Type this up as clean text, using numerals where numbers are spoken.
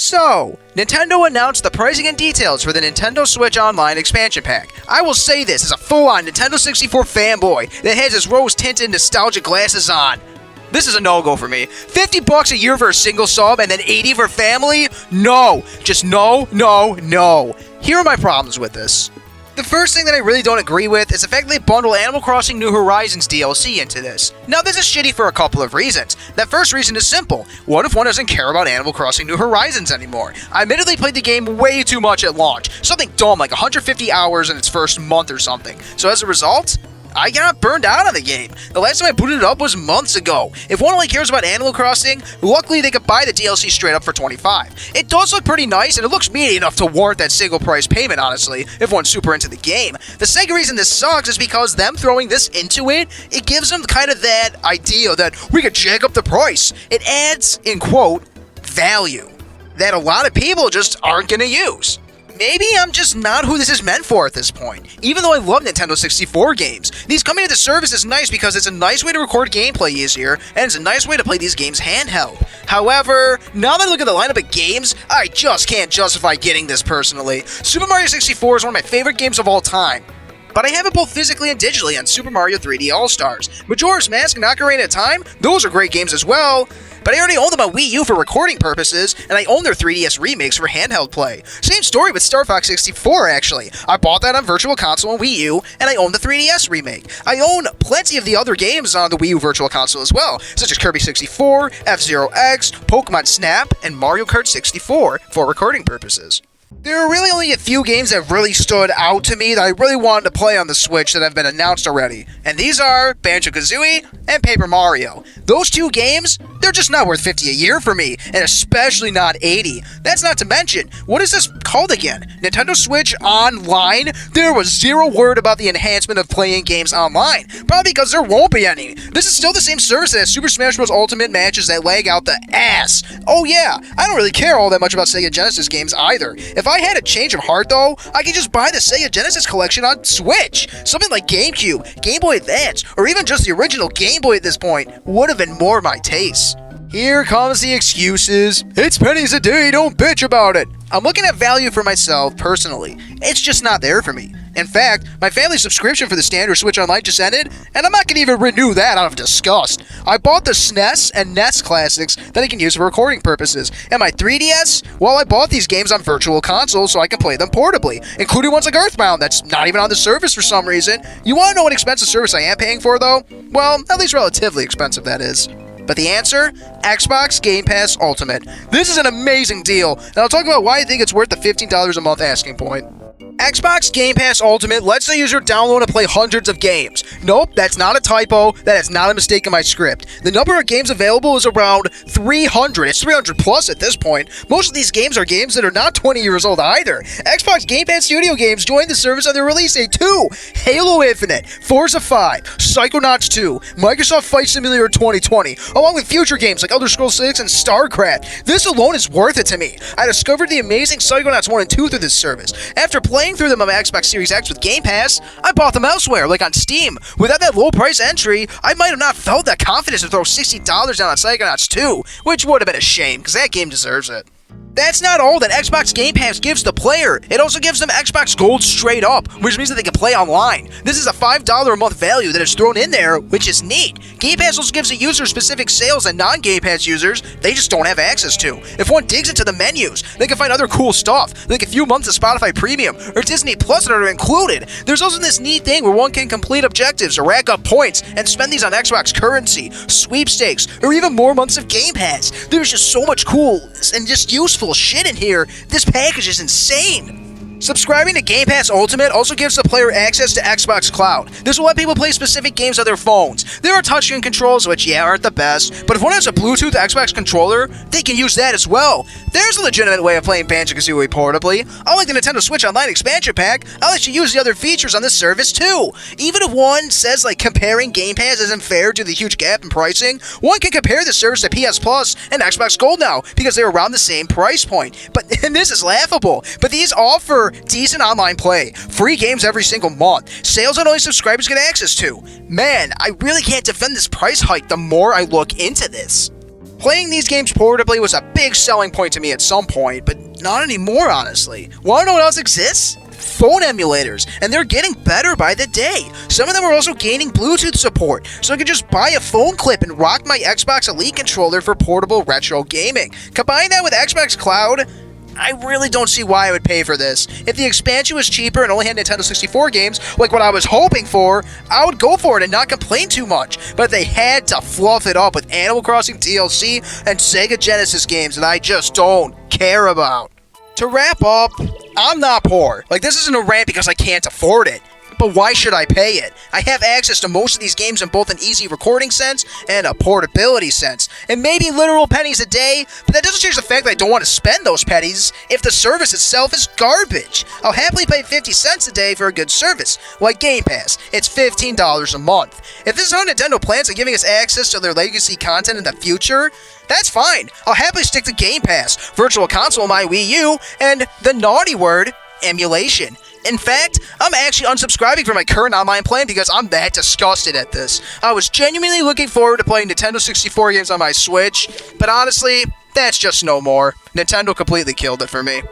So, Nintendo announced the pricing and details for the Nintendo Switch Online expansion pack. I will say this as a full-on Nintendo 64 fanboy that has his rose-tinted nostalgic glasses on. This is a no-go for me. $50 a year for a single sub and then $80 for family? No. Just no, no, no. Here are my problems with this. The first thing that I really don't agree with is the fact that they bundle Animal Crossing New Horizons DLC into this. Now, this is shitty for a couple of reasons. That first reason is simple. What if one doesn't care about Animal Crossing New Horizons anymore? I admittedly played the game way too much at launch. Something dumb like 150 hours in its first month or something. So as a result, I got burned out on the game. The last time I booted it up was months ago. If one only cares about Animal Crossing, luckily they could buy the DLC straight up for $25. It does look pretty nice, and it looks meaty enough to warrant that single price payment, honestly, if one's super into the game. The second reason this sucks is because them throwing this into it gives them kind of that idea that we could jack up the price. It adds, in quote, value that a lot of people just aren't going to use. Maybe I'm just not who this is meant for at this point. Even though I love Nintendo 64 games, these coming to the service is nice because it's a nice way to record gameplay easier, and it's a nice way to play these games handheld. However, now that I look at the lineup of games, I just can't justify getting this personally. Super Mario 64 is one of my favorite games of all time, but I have it both physically and digitally on Super Mario 3D All-Stars. Majora's Mask and Ocarina of Time, those are great games as well, but I already own them on Wii U for recording purposes, and I own their 3DS remakes for handheld play. Same story with Star Fox 64, actually. I bought that on Virtual Console and Wii U, and I own the 3DS remake. I own plenty of the other games on the Wii U Virtual Console as well, such as Kirby 64, F-Zero X, Pokemon Snap, and Mario Kart 64 for recording purposes. There are really only a few games that really stood out to me that I really wanted to play on the Switch that have been announced already, and these are Banjo-Kazooie and Paper Mario. Those two games, they're just not worth $50 a year for me, and especially not $80. That's not to mention, what is this called again? Nintendo Switch Online? There was zero word about the enhancement of playing games online, probably because there won't be any. This is still the same service that has Super Smash Bros. Ultimate matches that lag out the ass. Oh yeah, I don't really care all that much about Sega Genesis games either. If I had a change of heart though, I could just buy the Sega Genesis collection on Switch. Something like GameCube, Game Boy Advance, or even just the original Game Boy at this point would have been more my taste. Here comes the excuses. It's pennies a day, don't bitch about it. I'm looking at value for myself personally. It's just not there for me. In fact, my family subscription for the standard Switch Online just ended, and I'm not going to even renew that out of disgust. I bought the SNES and NES classics that I can use for recording purposes, and my 3DS, well, I bought these games on Virtual Console so I can play them portably, including ones like Earthbound that's not even on the service for some reason. You want to know what expensive service I am paying for, though? Well, at least relatively expensive, that is. But the answer? Xbox Game Pass Ultimate. This is an amazing deal, and I'll talk about why I think it's worth the $15 a month asking point. Xbox Game Pass Ultimate lets the user download and play hundreds of games. Nope, that's not a typo, that is not a mistake in my script. The number of games available is around 300, it's 300 plus at this point. Most of these games are games that are not 20 years old either. Xbox Game Pass Studio Games joined the service on their release date too. Halo Infinite, Forza 5, Psychonauts 2, Microsoft Flight Simulator 2020, along with future games like Elder Scrolls 6 and StarCraft. This alone is worth it to me. I discovered the amazing Psychonauts 1 and 2 through this service. After playing through them on my Xbox Series X with Game Pass, I bought them elsewhere, like on Steam. Without that low price entry, I might have not felt that confidence to throw $60 down on Psychonauts 2, which would have been a shame, because that game deserves it. That's not all that Xbox Game Pass gives the player. It also gives them Xbox Gold straight up, which means that they can play online. This is a $5 a month value that is thrown in there, which is neat. Game Pass also gives the user specific sales that non-Game Pass users, they just don't have access to. If one digs into the menus, they can find other cool stuff, like a few months of Spotify Premium or Disney Plus that are included. There's also this neat thing where one can complete objectives or rack up points and spend these on Xbox currency, sweepstakes, or even more months of Game Pass. There's just so much cool and just useful shit in here. This package is insane. Subscribing to Game Pass Ultimate also gives the player access to Xbox Cloud. This will let people play specific games on their phones. There are touchscreen controls, which aren't the best, but if one has a Bluetooth Xbox controller, they can use that as well. There's a legitimate way of playing Banjo-Kazooie portably. Unlike the Nintendo Switch Online expansion pack, I'll let you use the other features on this service too. Even if one says like comparing Game Pass isn't fair due to the huge gap in pricing, one can compare the service to PS Plus and Xbox Gold now because they're around the same price point. And this is laughable, but these offer decent online play, free games every single month, sales that only subscribers get access to. Man, I really can't defend this price hike the more I look into this. Playing these games portably was a big selling point to me at some point, but not anymore, honestly. Wanna know what else exists? Phone emulators, and they're getting better by the day. Some of them are also gaining Bluetooth support, so I could just buy a phone clip and rock my Xbox Elite controller for portable retro gaming. Combine that with Xbox Cloud, I really don't see why I would pay for this. If the expansion was cheaper and only had Nintendo 64 games, like what I was hoping for, I would go for it and not complain too much. But they had to fluff it up with Animal Crossing DLC and Sega Genesis games that I just don't care about. To wrap up, I'm not poor. Like, this isn't a rant because I can't afford it. But why should I pay it? I have access to most of these games in both an easy recording sense and a portability sense. And maybe literal pennies a day, but that doesn't change the fact that I don't want to spend those pennies if the service itself is garbage. I'll happily pay 50 cents a day for a good service, like Game Pass. It's $15 a month. If this is how Nintendo plans on giving us access to their legacy content in the future, that's fine. I'll happily stick to Game Pass, Virtual Console on my Wii U, and the naughty word, emulation. In fact, I'm actually unsubscribing from my current online plan because I'm that disgusted at this. I was genuinely looking forward to playing Nintendo 64 games on my Switch, but honestly, that's just no more. Nintendo completely killed it for me.